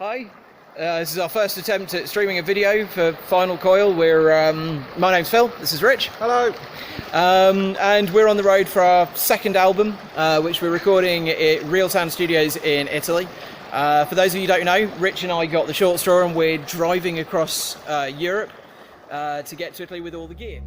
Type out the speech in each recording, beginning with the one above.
Hi, this is our first attempt at streaming a video for Final Coil. My name's Phil, this is Rich. Hello. And we're on the road for our second album, which we're recording at Real Sound Studios in Italy. For those of you who don't know, Rich and I got the short straw and we're driving across Europe to get to Italy with all the gear.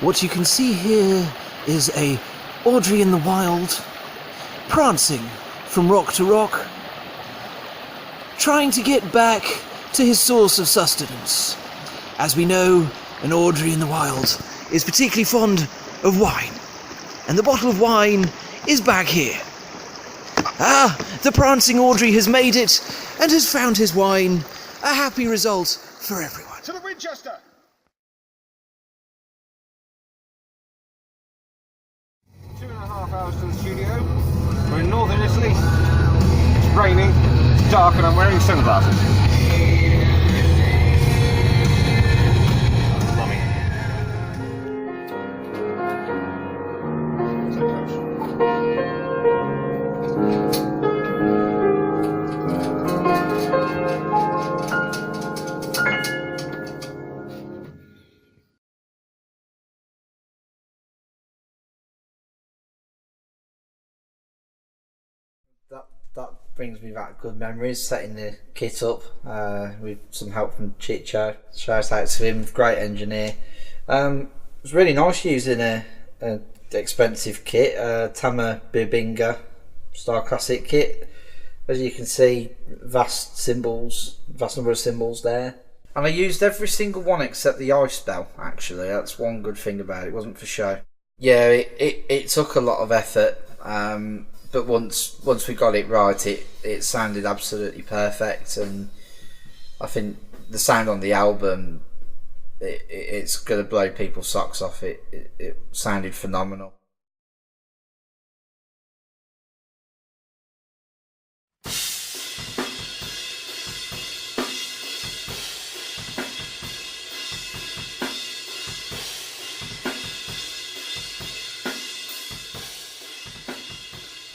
What you can see here is a Audrey in the wild, prancing from rock to rock, trying to get back to his source of sustenance. As we know, an Audrey in the wild is particularly fond of wine, and the bottle of wine is back here. Ah, the prancing Audrey has made it and has found his wine, a happy result for everyone. To the Winchester! 2.5 hours to the studio. We're in northern Italy. It's raining, it's dark, and I'm wearing sunglasses. That brings me back good memories, setting the kit up with some help from Chicho. Shout out to him, great engineer. It was really nice using a expensive kit, Tama Bibinga Star Classic kit. As you can see, vast number of symbols there. And I used every single one except the ice bell, actually. That's one good thing about it, it wasn't for show. Yeah, it took a lot of effort. But once we got it right, it sounded absolutely perfect, and I think the sound on the album, it's going to blow people's socks off. It sounded phenomenal.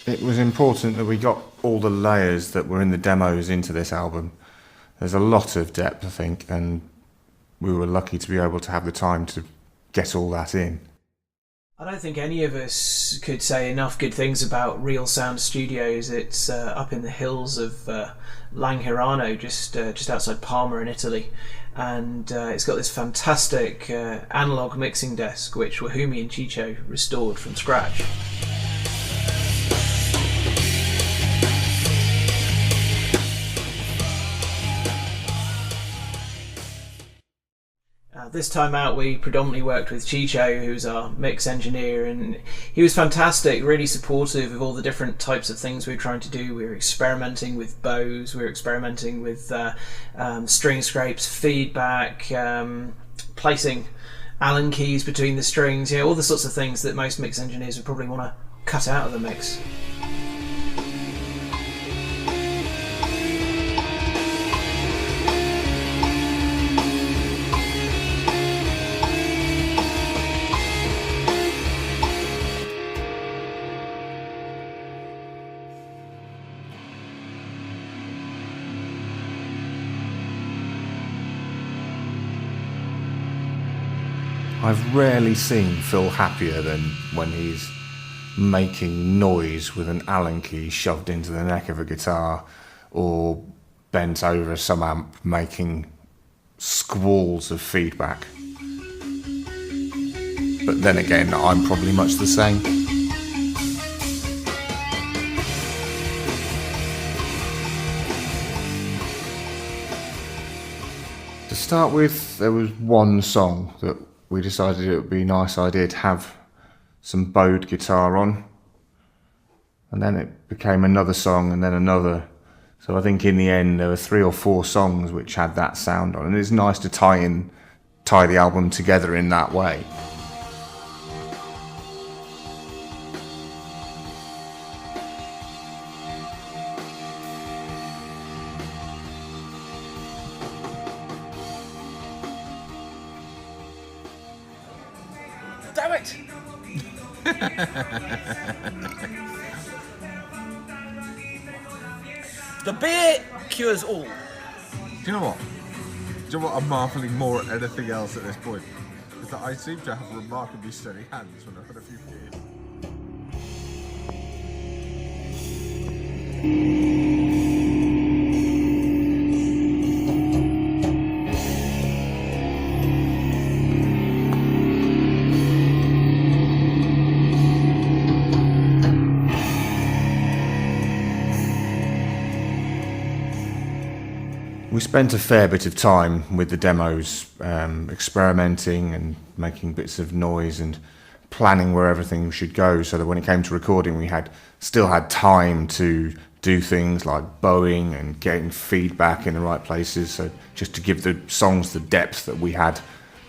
It was important that we got all the layers that were in the demos into this album. There's a lot of depth, I think, and we were lucky to be able to have the time to get all that in. I don't think any of us could say enough good things about Real Sound Studios. It's up in the hills of Langhirano, just outside Parma in Italy, and it's got this fantastic analog mixing desk which Wahumi and Chicho restored from scratch. This time out we predominantly worked with Chicho, who's our mix engineer, and he was fantastic, really supportive of all the different types of things we were trying to do. We were experimenting with bows, we were experimenting with string scrapes, feedback, placing Allen keys between the strings, all the sorts of things that most mix engineers would probably want to cut out of the mix. I've rarely seen Phil happier than when he's making noise with an Allen key shoved into the neck of a guitar, or bent over some amp making squalls of feedback. But then again, I'm probably much the same. To start with, there was one song that we decided it would be a nice idea to have some bowed guitar on. And then it became another song and then another. So I think in the end there were 3 or 4 songs which had that sound on. And it's nice to tie the album together in that way. Damn it! The beer cures all. Do you know what? Do you know what I'm marvelling more at anything else at this point? Is that I seem to have remarkably steady hands when I've had a few beers. We spent a fair bit of time with the demos, experimenting and making bits of noise and planning where everything should go, so that when it came to recording we still had time to do things like bowing and getting feedback in the right places, so just to give the songs the depth that we had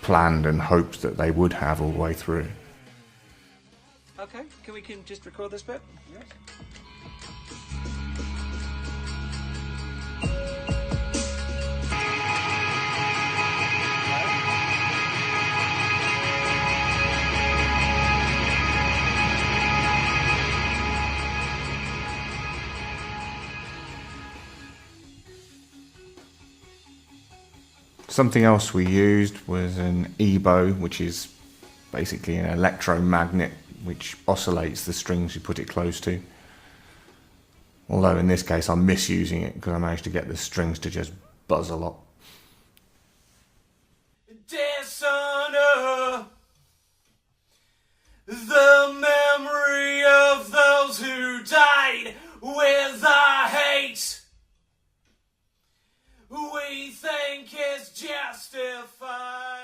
planned and hoped that they would have all the way through. Okay, can we just record this bit? Yes. Something else we used was an e-bow, which is basically an electromagnet which oscillates the strings you put it close to. Although in this case I'm misusing it because I managed to get the strings to just buzz a lot. Dishonor the memory of those who died with our hate. We think it's justified.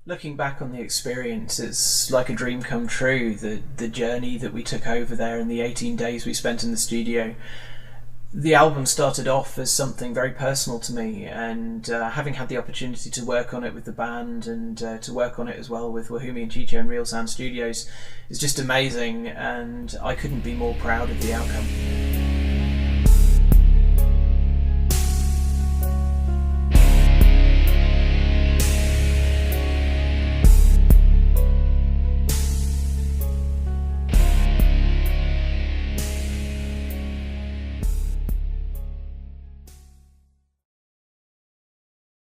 Looking back on the experience, it's like a dream come true. The journey that we took over there and the 18 days we spent in the studio. The album started off as something very personal to me, and having had the opportunity to work on it with the band and to work on it as well with Wahumi and Chicho and Real Sound Studios is just amazing, and I couldn't be more proud of the outcome.